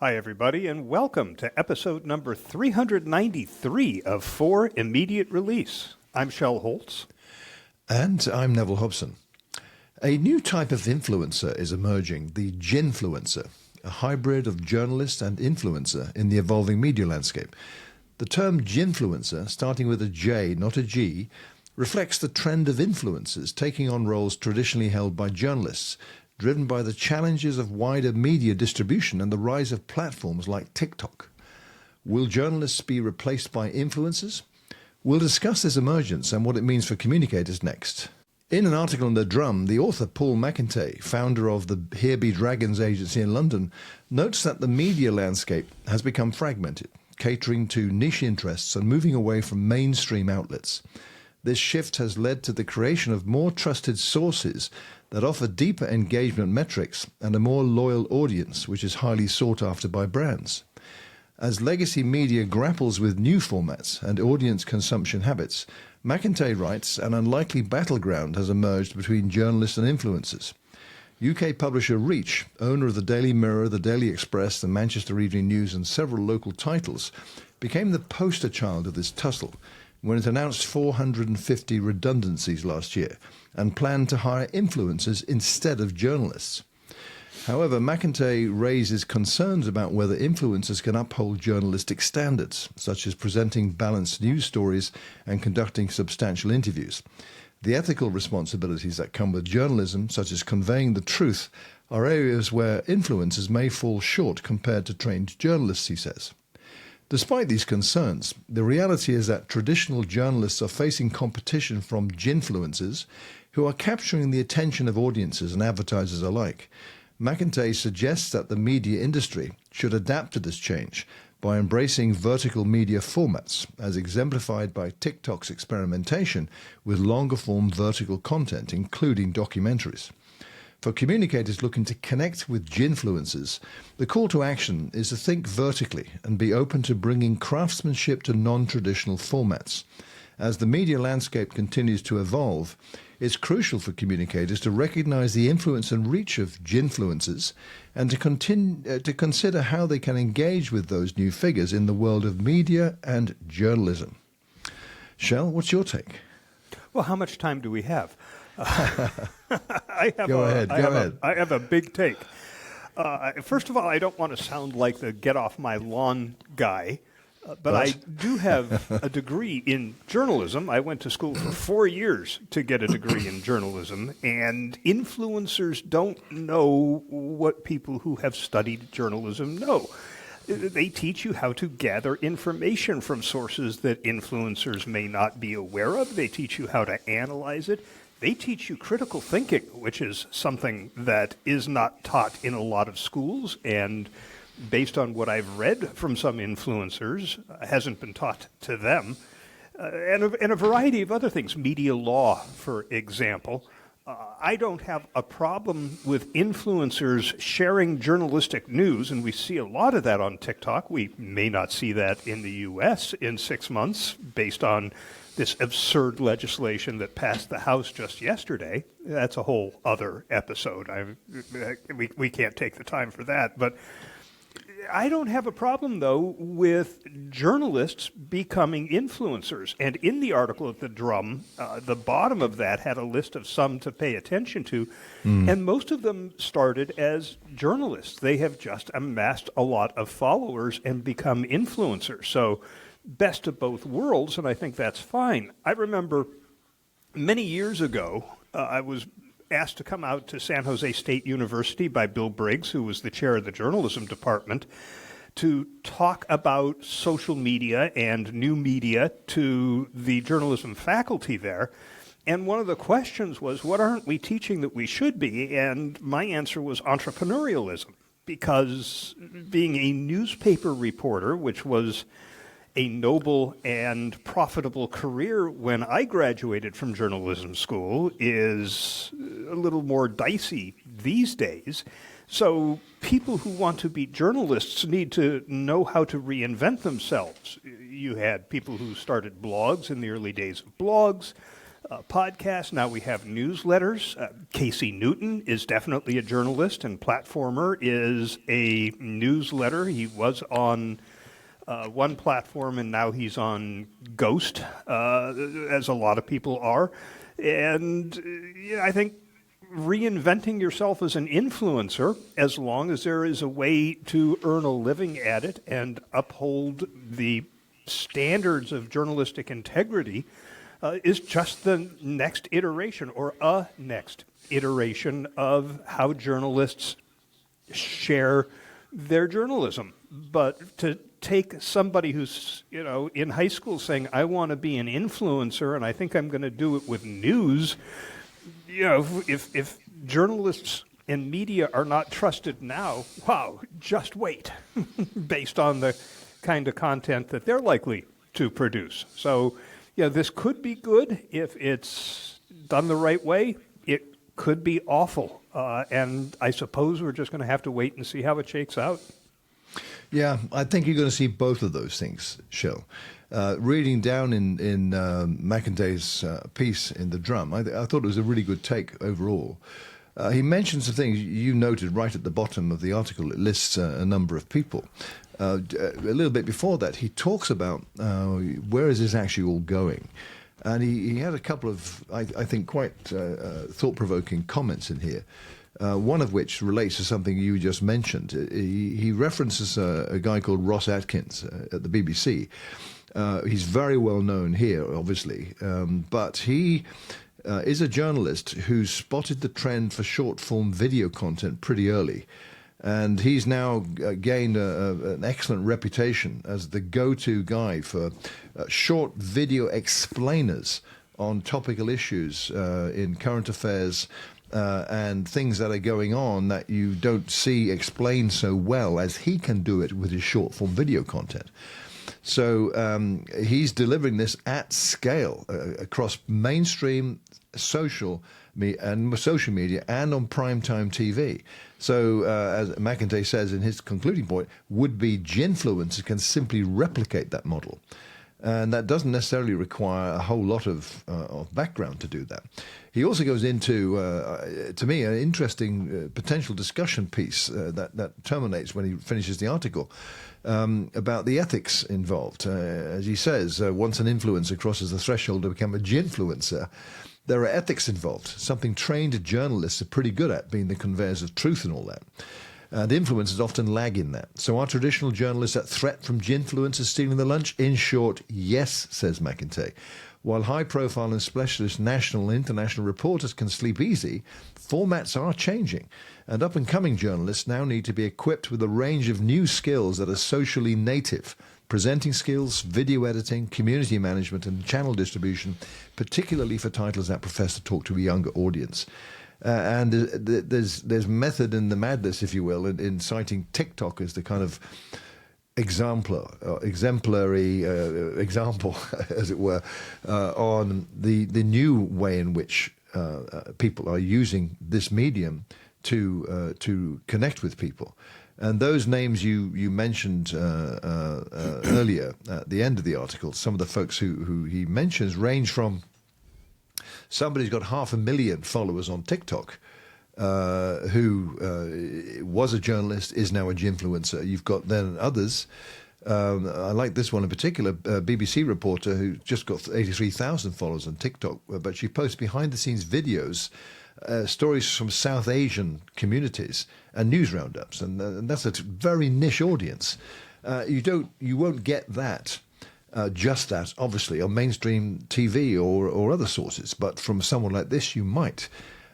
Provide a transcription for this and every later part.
Hi, everybody, and welcome to episode number 393 of For Immediate Release. I'm Shel Holtz. And I'm Neville Hobson. A new type of influencer is emerging, the jinfluencer, a hybrid of journalist and influencer in the evolving media landscape. The term jinfluencer, starting with a J, not a G, reflects the trend of influencers taking on roles traditionally held by journalists, driven by the challenges of wider media distribution and the rise of platforms like TikTok. Will journalists be replaced by influencers? We'll discuss this emergence and what it means for communicators next. In an article in The Drum, the author Paul McIntyre, founder of the Here Be Dragons agency in London, notes that the media landscape has become fragmented, catering to niche interests and moving away from mainstream outlets. This shift has led to the creation of more trusted sources that offer deeper engagement metrics and a more loyal audience, which is highly sought after by brands. As legacy media grapples with new formats and audience consumption habits, McIntyre writes an unlikely battleground has emerged between journalists and influencers. UK publisher Reach, owner of the Daily Mirror, the Daily Express, the Manchester Evening News and several local titles, became the poster child of this tussle when it announced 450 redundancies last year and planned to hire influencers instead of journalists. However, McIntyre raises concerns about whether influencers can uphold journalistic standards, such as presenting balanced news stories and conducting substantial interviews. The ethical responsibilities that come with journalism, such as conveying the truth, are areas where influencers may fall short compared to trained journalists, he says. Despite these concerns, the reality is that traditional journalists are facing competition from jinfluencers who are capturing the attention of audiences and advertisers alike. McIntyre suggests that the media industry should adapt to this change by embracing vertical media formats, as exemplified by TikTok's experimentation with longer-form vertical content, including documentaries. For communicators looking to connect with jinfluencers, the call to action is to think vertically and be open to bringing craftsmanship to non-traditional formats. As the media landscape continues to evolve, it's crucial for communicators to recognize the influence and reach of jinfluencers and to consider how they can engage with those new figures in the world of media and journalism. Shel, what's your take? Well, how much time do we have? Go ahead. I have a big take. First of all, I don't want to sound like the get off my lawn guy, but I do have a degree in journalism. I went to school for 4 years to get a degree in journalism, and influencers don't know what people who have studied journalism know. They teach you how to gather information from sources that influencers may not be aware of. They teach you how to analyze it. They teach you critical thinking, which is something that is not taught in a lot of schools, and based on what I've read from some influencers, hasn't been taught to them, and a variety of other things. Media law, for example. I don't have a problem with influencers sharing journalistic news, and we see a lot of that on TikTok. We may not see that in the U.S. in 6 months based on this absurd legislation that passed the House just yesterday. That's a whole other episode. We can't take the time for that. But I don't have a problem, though, with journalists becoming influencers. And in the article at The Drum, the bottom of that had a list of some to pay attention to. And most of them started as journalists. They have just amassed a lot of followers and become influencers. So best of both worlds, and I think that's fine. I remember many years ago, I was asked to come out to San Jose State University by Bill Briggs, who was the chair of the journalism department, to talk about social media and new media to the journalism faculty there. And one of the questions was, what aren't we teaching that we should be? And my answer was entrepreneurialism, because being a newspaper reporter, which was a noble and profitable career when I graduated from journalism school, is a little more dicey these days. So people who want to be journalists need to know how to reinvent themselves. You had people who started blogs in the early days of blogs. podcasts. Now we have newsletters. Casey Newton is definitely a journalist, and Platformer is a newsletter. He was on one platform, and now he's on Ghost, as a lot of people are. And I think reinventing yourself as an influencer, as long as there is a way to earn a living at it and uphold the standards of journalistic integrity, is just the next iteration or a next iteration of how journalists share their journalism. But to take somebody who's, in high school saying, I want to be an influencer and I think I'm going to do it with news, if journalists and media are not trusted now, wow, just wait, based on the kind of content that they're likely to produce. So, this could be good if it's done the right way. It could be awful. And I suppose we're just going to have to wait and see how it shakes out. Yeah, I think you're going to see both of those things, Shel. Reading down in McIntyre's piece in The Drum, I thought it was a really good take overall. He mentioned some things you noted right at the bottom of the article. It lists a number of people. A little bit before that, he talks about where is this actually all going. And he had a couple of, I think, quite thought-provoking comments in here. One of which relates to something you just mentioned. He references a guy called Ross Atkins at the BBC. He's very well known here, obviously, but he is a journalist who spotted the trend for short-form video content pretty early. And he's now gained an excellent reputation as the go-to guy for short video explainers on topical issues in current affairs and things that are going on that you don't see explained so well as he can do it with his short-form video content. So he's delivering this at scale across mainstream social media and on primetime TV. So, as McIntyre says in his concluding point, would-be jinfluencers can simply replicate that model. And that doesn't necessarily require a whole lot of background to do that. He also goes into, to me, an interesting potential discussion piece that terminates when he finishes the article about the ethics involved. As he says, once an influencer crosses the threshold to become a jinfluencer, there are ethics involved, something trained journalists are pretty good at, being the conveyors of truth and all that. And influencers often lag in that. So are traditional journalists at threat from jinfluencers stealing the lunch? In short, yes, says McIntyre. While high-profile and specialist national and international reporters can sleep easy, formats are changing. And up-and-coming journalists now need to be equipped with a range of new skills that are socially native. Presenting skills, video editing, community management, and channel distribution, particularly for titles that profess to talk to a younger audience. And there's method in the madness, if you will, in citing TikTok as the kind of exemplary example, as it were, on the new way in which people are using this medium to connect with people. And those names you mentioned earlier at the end of the article, some of the folks who he mentions range from somebody who's got 500,000 followers on TikTok, who was a journalist, is now a jinfluencer. You've got then others. I like this one in particular, a BBC reporter who just got 83,000 followers on TikTok, but she posts behind-the-scenes videos, stories from South Asian communities and news roundups, and that's a very niche audience. You won't get that, just that, obviously, on mainstream TV or other sources, but from someone like this, you might.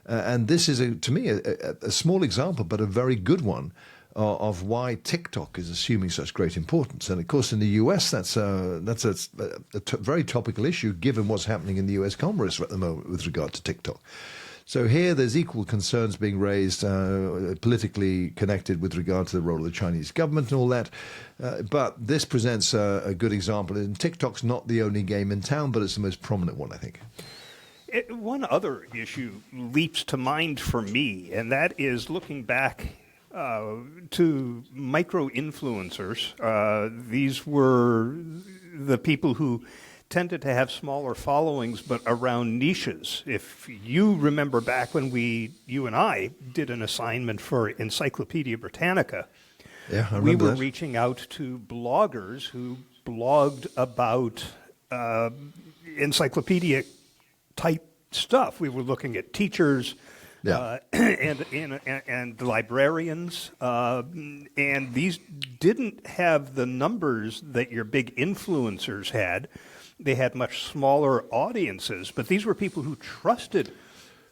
And this is, to me, a small example, but a very good one of why TikTok is assuming such great importance. And of course, in the US, that's a very topical issue, given what's happening in the US Congress at the moment with regard to TikTok. So here there's equal concerns being raised, politically connected with regard to the role of the Chinese government and all that. But this presents a good example. And TikTok's not the only game in town, but it's the most prominent one, I think. One other issue leaps to mind for me, and that is looking back to micro-influencers. These were the people who tended to have smaller followings, but around niches. If you remember back when you and I did an assignment for Encyclopedia Britannica, Yeah, I we remember were that. reaching out to bloggers who blogged about encyclopedia type stuff. We were looking at teachers, Yeah. and librarians, and these didn't have the numbers that your big influencers had. They had much smaller audiences, but these were people who trusted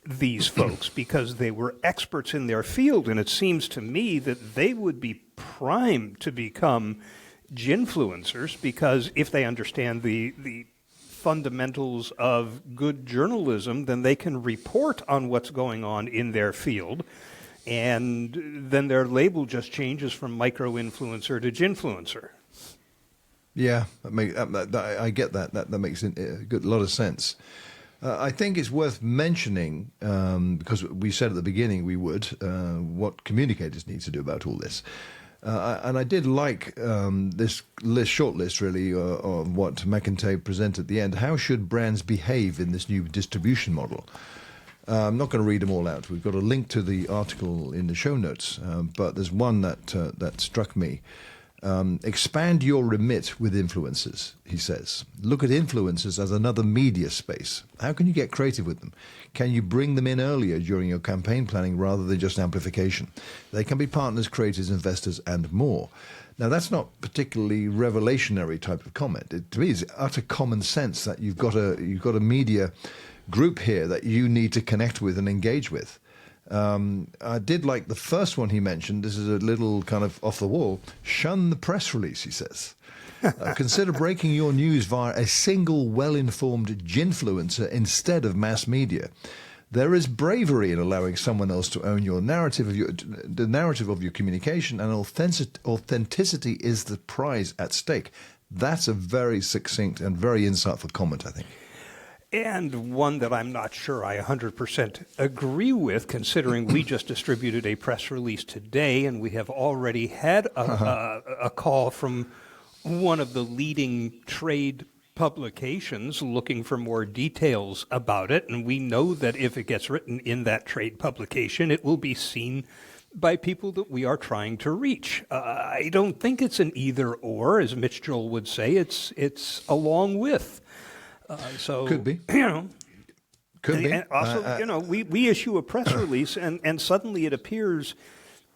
these folks because they were experts in their field, and it seems to me that they would be primed to become jinfluencers because if they understand the fundamentals of good journalism, then they can report on what's going on in their field, and then their label just changes from micro-influencer to jinfluencer. Yeah, I get that. That makes a lot of sense. I think it's worth mentioning, because we said at the beginning we would, what communicators need to do about all this. And I did like this short list, really, of what McIntyre presented at the end. How should brands behave in this new distribution model? I'm not going to read them all out. We've got a link to the article in the show notes, but there's one that struck me. Expand your remit with influencers, he says. Look at influencers as another media space. How can you get creative with them? Can you bring them in earlier during your campaign planning rather than just amplification? They can be partners, creators, investors, and more. Now, that's not particularly revelationary type of comment. To me, it's utter common sense that you've got a media group here that you need to connect with and engage with. I did like the first one he mentioned. This is a little kind of off the wall. Shun the press release, he says. Consider breaking your news via a single well-informed jinfluencer instead of mass media. There is bravery in allowing someone else to own your narrative the narrative of your communication, and authenticity is the prize at stake. That's a very succinct and very insightful comment, I think. And one that I'm not sure I 100% agree with, considering we just distributed a press release today, and we have already had a call from one of the leading trade publications looking for more details about it. And we know that if it gets written in that trade publication, it will be seen by people that we are trying to reach. I don't think it's an either or, as Mitch Joel would say. It's along with. So Could be. Could be. And also, we issue a press release, and suddenly it appears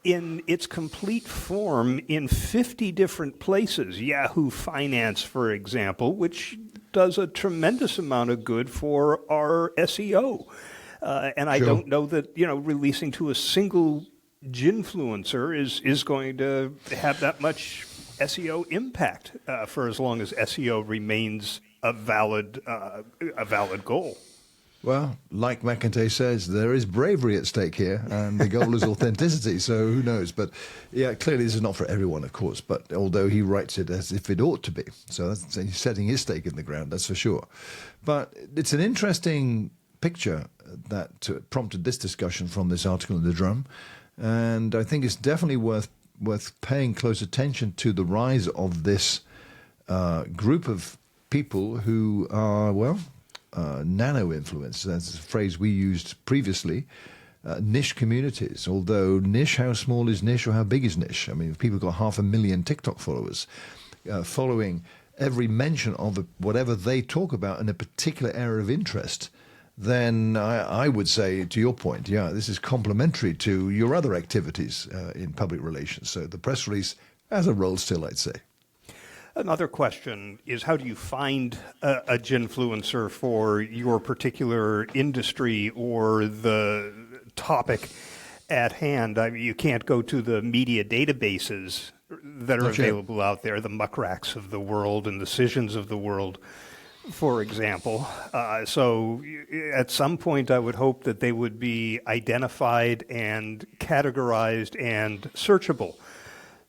in its complete form in 50 different places. Yahoo Finance, for example, which does a tremendous amount of good for our SEO. And I don't know that, releasing to a single jinfluencer is going to have that much SEO impact for as long as SEO remains a valid goal. Well, like McIntyre says, there is bravery at stake here, and the goal is authenticity, so who knows? But yeah, clearly this is not for everyone, of course, but although he writes it as if it ought to be. So he's setting his stake in the ground, that's for sure. But it's an interesting picture that prompted this discussion from this article in The Drum, and I think it's definitely worth paying close attention to the rise of this group of people who are, nano-influencers. That's a phrase we used previously. Niche communities. Although niche, how small is niche or how big is niche? I mean, if people got 500,000 TikTok followers following every mention of whatever they talk about in a particular area of interest, then I would say, to your point, this is complementary to your other activities in public relations. So the press release has a role still, I'd say. Another question is, how do you find a jinfluencer for your particular industry or the topic at hand? I mean, you can't go to the media databases that are available out there, the muckracks of the world and decisions of the world, for example. So at some point, I would hope that they would be identified and categorized and searchable.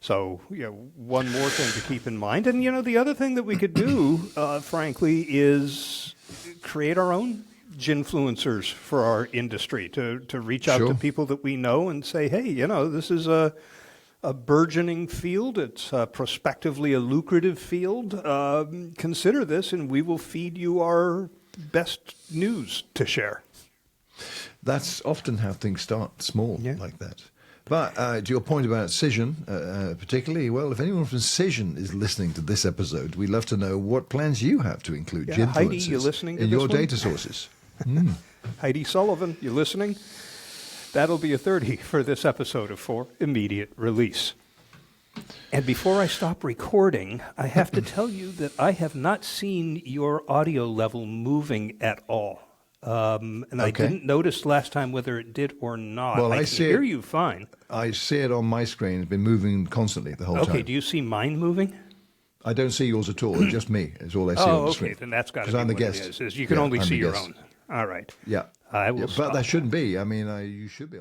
So, one more thing to keep in mind. And, the other thing that we could do, frankly, is create our own jinfluencers for our industry, to reach out to people that we know and say, hey, this is a a burgeoning field. It's prospectively a lucrative field. Consider this, and we will feed you our best news to share. That's often how things start, small like that. But to your point about Cision, particularly, well, if anyone from Cision is listening to this episode, we'd love to know what plans you have to include Jinfluencers Heidi, you listening to in this your one? data sources. Heidi Sullivan, you listening? That'll be a 30 for this episode of For Immediate Release. And before I stop recording, I have to tell you that I have not seen your audio level moving at all. I didn't notice last time whether it did or not. Well, I can see hear you fine. I see it on my screen. It's been moving constantly the whole time. Okay, do you see mine moving? I don't see yours at all. It's just me. It's all I see on the screen. Okay, then that's got to be 'Cause I'm the what guest. it is you can only I'm see the your guest. own. All right. Yeah. I will But stop. that shouldn't be. I mean, you should be.